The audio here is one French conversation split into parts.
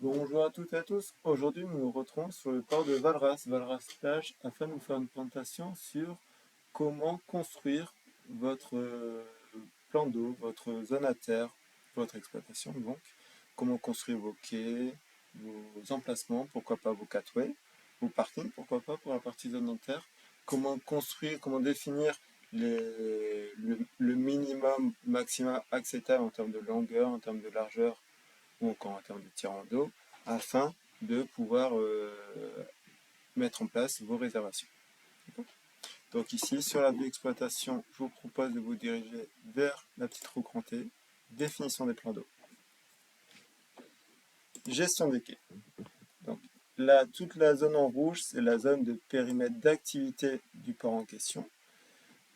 Bonjour à toutes et à tous. Aujourd'hui, nous nous retrouvons sur le port de Valras, Valras-Plage, afin de vous faire une présentation sur comment construire votre plan d'eau, votre zone à terre, votre exploitation donc. Comment construire vos quais, vos emplacements, pourquoi pas vos catways, vos parkings, pourquoi pas pour la partie zone à terre. Comment construire, comment définir le minimum, maximum acceptable en termes de longueur, en termes de largeur ou encore en termes de tirant d'eau, afin de pouvoir mettre en place vos réservations. Donc ici, sur la vue exploitation, je vous propose de vous diriger vers la petite roue crantée, définition des plans d'eau. Gestion des quais. Donc là, toute la zone en rouge, c'est la zone de périmètre d'activité du port en question.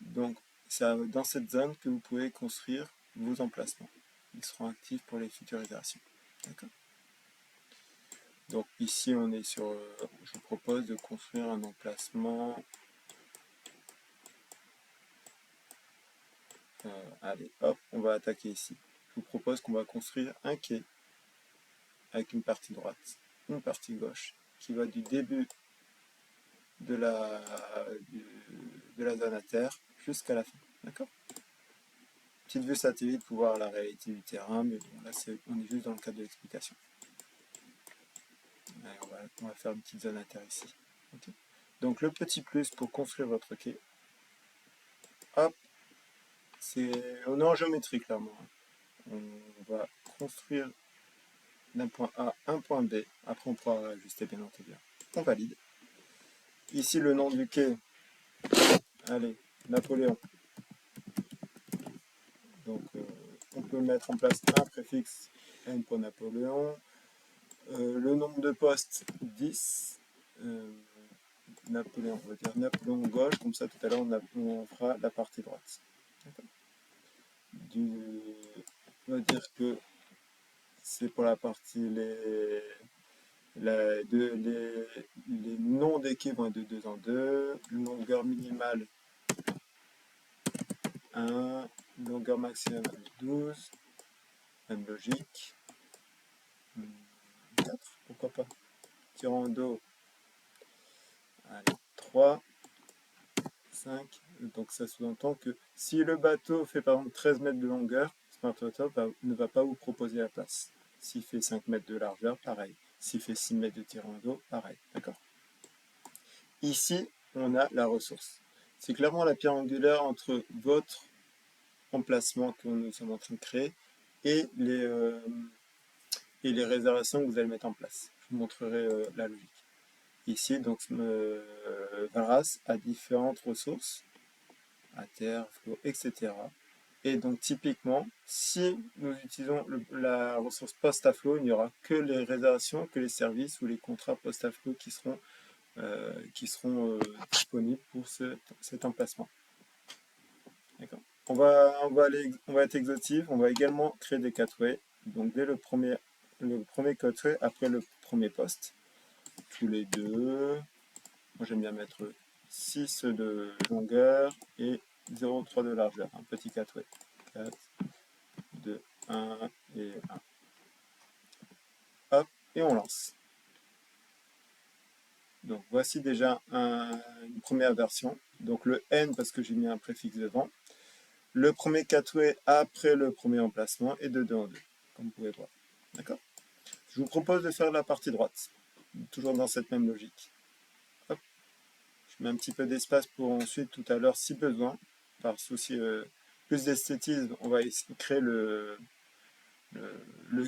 Donc c'est dans cette zone que vous pouvez construire vos emplacements. Ils seront actifs pour les futures réservations. D'accord ? Donc ici, on est sur, je vous propose de construire un emplacement. Allez, hop, on va attaquer ici. Je vous propose qu'on va construire un quai avec une partie droite, une partie gauche, qui va du début de la zone à terre jusqu'à la fin. D'accord? Petite vue satellite pour voir la réalité du terrain, mais bon, là, on est juste dans le cadre de l'explication. On va faire une petite zone à terre ici. Okay. Donc le petit plus pour construire votre quai, hop, on est en géométrie clairement. On va construire d'un point A à un point B. Après, on pourra ajuster bien entendu. On valide. Ici, le nom du quai, allez, Napoléon. Donc, on peut mettre en place un préfixe N pour Napoléon. Le nombre de postes, 10. Napoléon, on va dire Napoléon gauche, comme ça tout à l'heure on fera la partie droite. On va dire que c'est pour la partie les noms des quais vont être de 2 en 2, longueur minimale 1, longueur maximale 12, même logique. 4, pourquoi pas. Tirant d'eau, allez, 3, 5. Donc ça sous-entend que si le bateau fait par exemple 13 mètres de longueur, Smart Water ne va pas vous proposer la place. S'il fait 5 mètres de largeur, pareil. S'il fait 6 mètres de tirant d'eau, pareil. D'accord ? Ici, on a la ressource. C'est clairement la pierre angulaire entre votre emplacement que nous sommes en train de créer et les réservations que vous allez mettre en place. Je vous montrerai la logique. Ici, donc, Varas a différentes ressources, à terre, flot, etc. Et donc, typiquement, si nous utilisons la ressource post à flot, il n'y aura que les réservations, que les services ou les contrats post à flot qui seront disponibles pour cet emplacement. D'accord. On va être exhaustif. On va également créer des catways. Donc dès le premier catway après le premier poste. Tous les deux. Moi j'aime bien mettre 6 de longueur et 0,3 de largeur. Un petit catway. 4, 2, 1 et 1. Hop, et on lance. Donc voici déjà une première version. Donc le N parce que j'ai mis un préfixe devant. Le premier catway après le premier emplacement et de 2 en 2, comme vous pouvez voir. D'accord ? Je vous propose de faire la partie droite, toujours dans cette même logique. Hop. Je mets un petit peu d'espace pour ensuite, tout à l'heure, si besoin, par souci plus d'esthétisme, on va créer le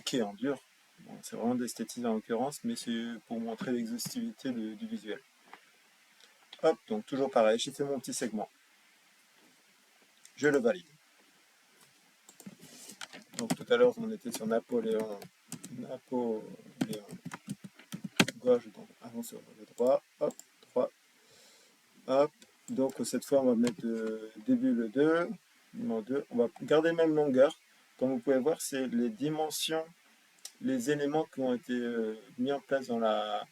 quai en dur. Bon, c'est vraiment d'esthétisme en l'occurrence, mais c'est pour montrer l'exhaustivité du visuel. Hop, donc toujours pareil, j'ai fait mon petit segment. Je le valide. Donc tout à l'heure, on était sur Napoléon gauche, donc avant sur le droit, hop, droit, hop. Donc cette fois, on va mettre début le 2, numéro 2. On va garder même longueur. Comme vous pouvez voir, c'est les dimensions, les éléments qui ont été mis en place dans la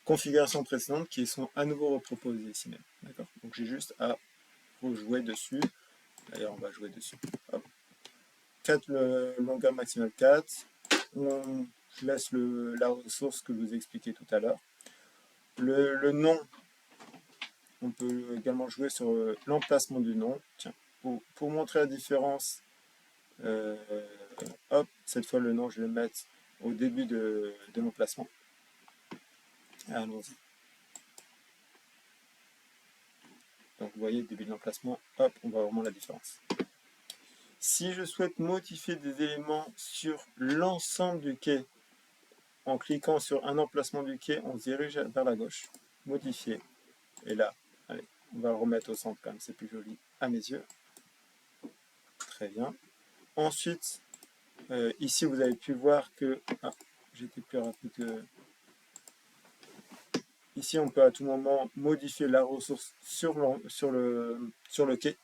configuration précédente qui sont à nouveau reproposés ici même. D'accord ? Donc j'ai juste à rejouer dessus. D'ailleurs, on va jouer dessus. Hop. 4 longueur maximale 4. Je je laisse la ressource que je vous ai expliqué tout à l'heure. Le nom, on peut également jouer sur l'emplacement du nom. Tiens, pour montrer la différence, hop, cette fois le nom, je vais le mettre au début de l'emplacement. Allons-y. Donc vous voyez, début de l'emplacement, hop, on voit vraiment la différence. Si je souhaite modifier des éléments sur l'ensemble du quai, en cliquant sur un emplacement du quai, on se dirige vers la gauche. Modifier. Et là, allez, on va le remettre au centre quand même, c'est plus joli à mes yeux. Très bien. Ensuite, ici vous avez pu voir que... Ah, j'étais plus rapide que... Ici, on peut à tout moment modifier la ressource sur le quai.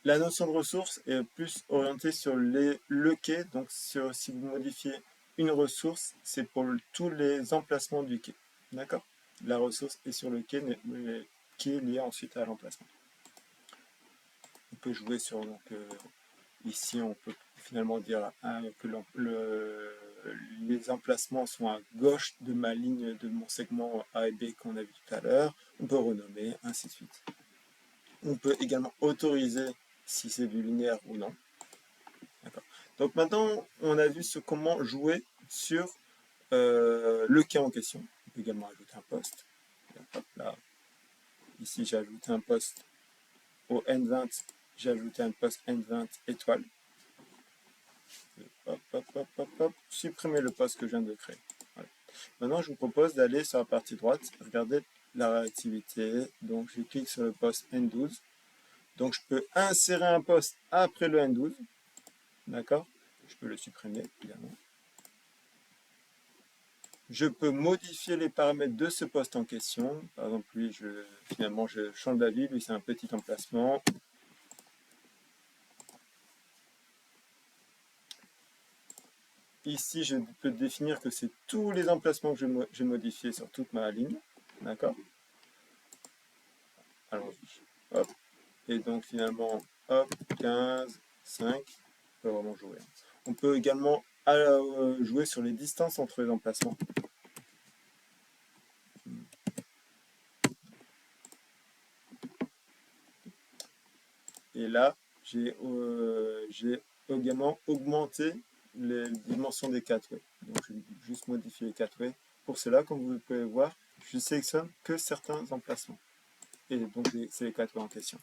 La notion de ressource est plus orientée sur le quai. Donc, si vous modifiez une ressource, c'est pour tous les emplacements du quai. D'accord? La ressource est sur le quai, qui est liée ensuite à l'emplacement. On peut jouer sur... Donc, ici, on peut finalement dire que les emplacements sont à gauche de ma ligne, de mon segment A et B qu'on a vu tout à l'heure. On peut renommer, ainsi de suite. On peut également autoriser si c'est du linéaire ou non. Donc maintenant, on a vu comment jouer sur le quai en question. On peut également ajouter un poste. Hop, là. Ici, j'ai ajouté un poste au N20. J'ai ajouté un poste N20 étoile. Hop, hop, hop, hop, hop. Supprimer le poste que je viens de créer. Voilà. Maintenant, je vous propose d'aller sur la partie droite, regarder la réactivité. Donc, je clique sur le poste N12. Donc, je peux insérer un poste après le N12. D'accord? Je peux le supprimer, évidemment. Je peux modifier les paramètres de ce poste en question. Par exemple, lui, finalement, je change d'avis. Lui, c'est un petit emplacement. Ici, je peux définir que c'est tous les emplacements que j'ai modifiés sur toute ma ligne. D'accord? Allons-y. Hop. Et donc, finalement, hop, 15, 5. On peut vraiment jouer. On peut également jouer sur les distances entre les emplacements. Et là, j'ai également augmenté les dimensions des cateways. Donc, je vais juste modifier les cateways. Pour cela, comme vous pouvez voir, je sélectionne que certains emplacements. Et donc, c'est les cateways en question.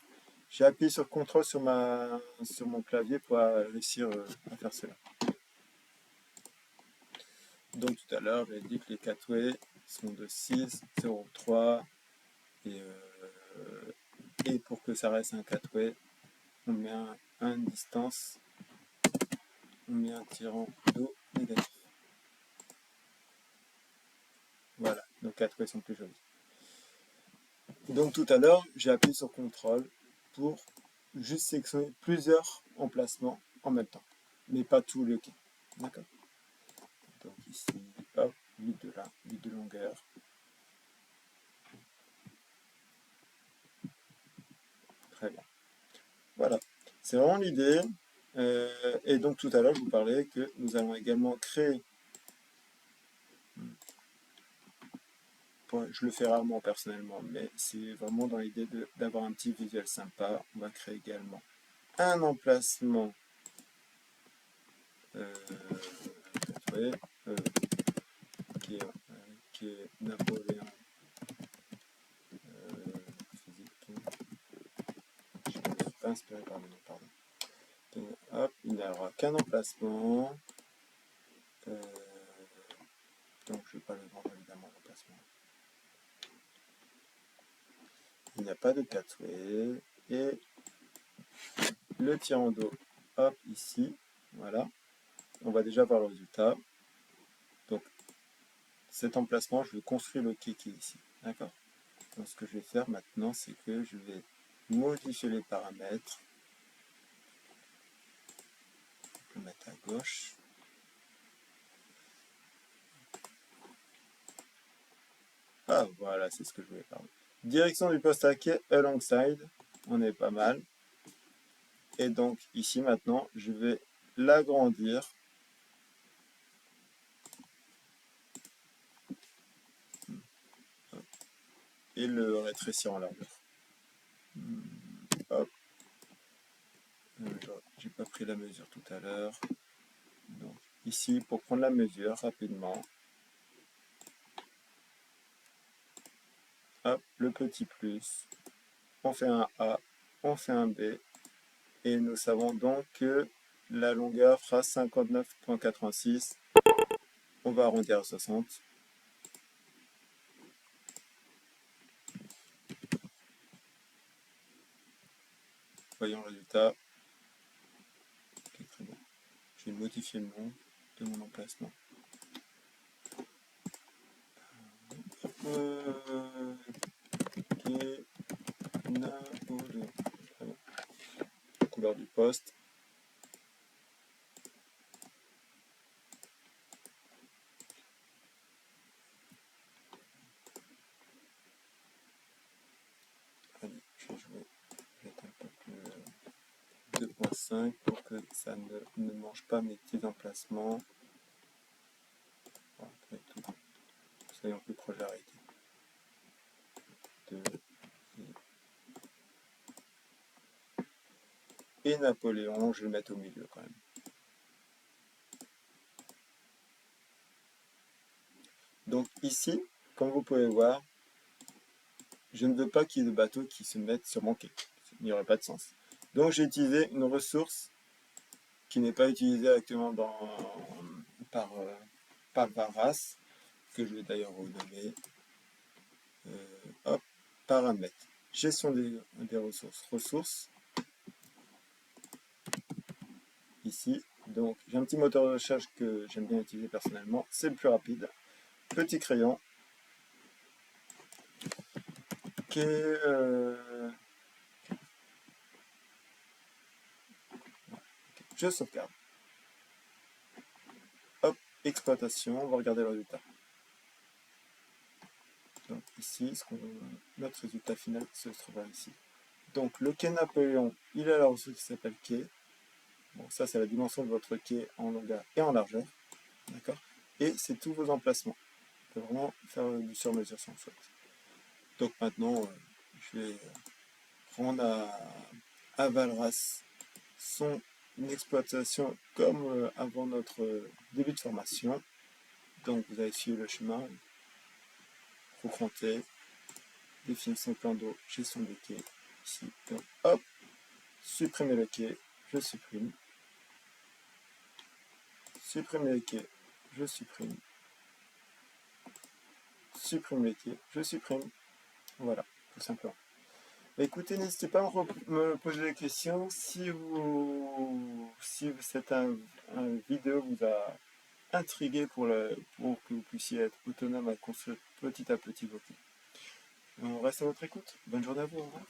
J'ai appuyé sur CTRL sur mon clavier pour réussir à faire cela. Donc, tout à l'heure, j'ai dit que les cateways sont de 6, 0, 3. Et pour que ça reste un catway, on met un distance. On met un tirant d'eau négatif. Voilà, nos 4 ways sont plus jolis. Donc tout à l'heure, j'ai appuyé sur CTRL pour juste sélectionner plusieurs emplacements en même temps, mais pas tout le quai. D'accord? Donc ici, hop, 8 de là, 8 de longueur. Très bien. Voilà, c'est vraiment l'idée. Et donc tout à l'heure, je vous parlais que nous allons également créer... Je le fais rarement personnellement, mais c'est vraiment dans l'idée d'avoir un petit visuel sympa. On va créer également un emplacement qui est napoléon physique. Je ne suis pas inspiré par le nom, pardon. Donc, hop, il n'y aura qu'un emplacement. Donc je ne vais pas le vendre évidemment l'emplacement. Il n'y a pas de catway. Et le tirant d'eau, hop, ici. Voilà. On va déjà voir le résultat. Donc cet emplacement, je vais construire le quai qui est ici. D'accord? Donc ce que je vais faire maintenant, c'est que je vais modifier les paramètres. Je vais le mettre à gauche. Ah voilà, c'est ce que je voulais parler. Direction du poste à quai, alongside. On est pas mal. Et donc ici maintenant, je vais l'agrandir et le rétrécir en largeur. Hop. J'ai pas pris la mesure tout à l'heure. Donc ici, pour prendre la mesure rapidement, hop, le petit plus, on fait un A, on fait un B, et nous savons donc que la longueur fera 59,86. On va arrondir à 60. Voyons le résultat. Okay, très bon. Je vais modifier le nom de mon emplacement. Couleur du poste. Allez, je vais jouer. Je vais être un peu plus 2.5 pour que ça ne mange pas mes petits emplacements. Voilà, tout. Soyons plus proche de la réalité. 2. Et Napoléon, je vais le mettre au milieu quand même. Donc ici, comme vous pouvez voir, je ne veux pas qu'il y ait de bateaux qui se mettent sur mon quai. Il n'y aurait pas de sens. Donc j'ai utilisé une ressource qui n'est pas utilisée actuellement par Valras, que je vais d'ailleurs renommer paramètres. Gestion des ressources. Ressources. Ici. Donc j'ai un petit moteur de recherche que j'aime bien utiliser personnellement. C'est le plus rapide. Petit crayon. Qui est, je sauvegarde. Hop, exploitation, on va regarder le résultat. Donc ici, notre résultat final se trouvera ici. Donc le quai Napoléon, il a la ressource qui s'appelle quai. Bon, ça c'est la dimension de votre quai en longueur et en largeur. D'accord. Et c'est tous vos emplacements. On peut vraiment faire du sur-mesure si on souhaite. Donc maintenant, je vais prendre à Valras son exploitation comme avant notre début de formation. Donc vous avez suivi le chemin, recomter, définition de plan d'eau, gestion des quais, ici. Donc hop, supprimer le quai, je supprime. Supprimer les quais, je supprime. Supprimer les quais, je supprime. Voilà, tout simplement. Écoutez, n'hésitez pas à me poser des questions si cette vidéo vous a intrigué pour que vous puissiez être autonome à construire petit à petit vos quais. On reste à votre écoute. Bonne journée à vous. Au revoir.